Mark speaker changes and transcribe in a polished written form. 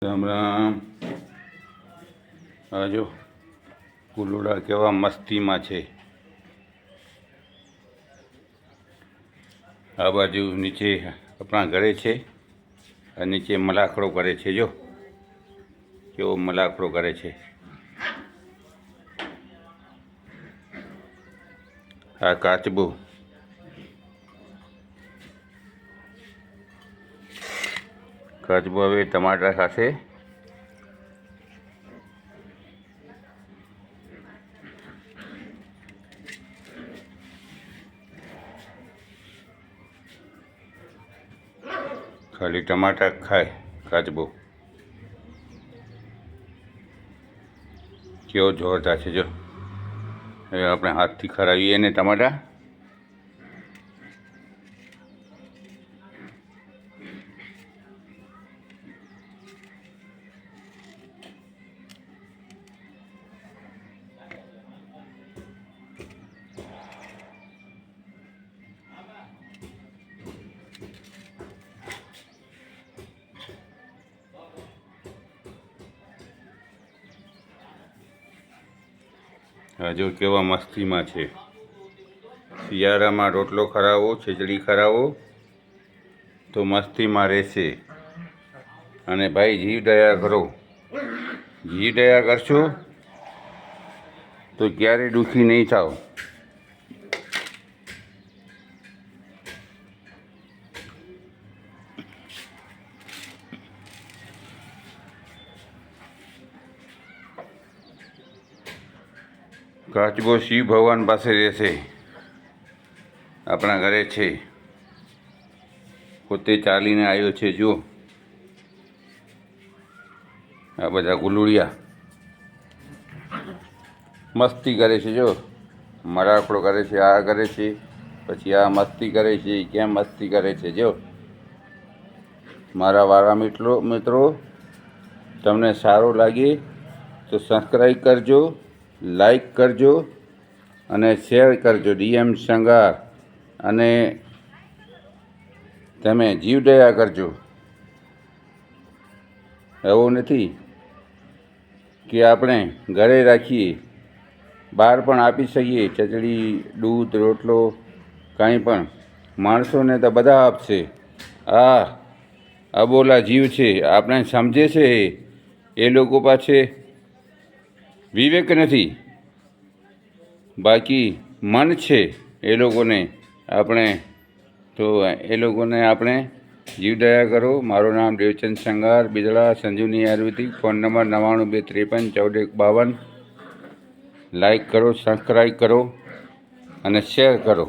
Speaker 1: રામ રામ. આ જો કુલુડા કેવા મસ્તીમાં છે. આ બાજુ નીચે આપણા ઘરે છે, આ નીચે મલાખડો કરે છે. જો કેવો મલાખડો કરે છે. આ કાચબો હવે ટમાટા ખાશે. ખાલી ટમાટા ખાય કાચબો. કેવો જોરદાર છે. જો હવે આપણે હાથથી ખરાવીએ ને ટમાટા. જો કેવા મસ્તીમાં છે. શિયાળામાં રોટલો ખરાવો, ખીચડી ખરાવો તો મસ્તીમાં રહેશે. અને ભાઈ જીવ દયા કરો. જીવ દયા કરશો તો ક્યારેય દુઃખી નહીં થાવ. કાચબો શિવ ભગવાન પાસે રહેશે. આપણા ઘરે છે, પોતે ચાલીને આવ્યો છે. જો આ બધા ગુલુડિયા મસ્તી કરે છે. જો મરાકડો કરે છે, આ કરે છે, પછી આ મસ્તી કરે છે. કેમ મસ્તી કરે છે? જો મારા વાળા મિત્રો તમને સારું લાગે તો સબસ્ક્રાઈબ કરજો, લાઈક કરજો અને શેર કરજો. ડીએમ શંગાર. અને તમે જીવ દયા કરજો. એવું નથી કે આપણે ઘરે રાખીએ, બહાર પણ આપી શકીએ. ખીચડી, દૂધ, રોટલો, કાંઈ પણ. માણસોને તો બધા આપશે. આ અબોલા જીવ છે, આપણે સમજે છે. એ લોકો પાસે વિવેક નથી, બાકી મન છે એ લોકોને. આપણે જીવ દયા કરો. મારું નામ Devchand Shangar, Bidada, Sanjivani Ayurvedic. Phone number 9253145152. Like કરો, સબસ્ક્રાઈબ કરો અને શેર કરો.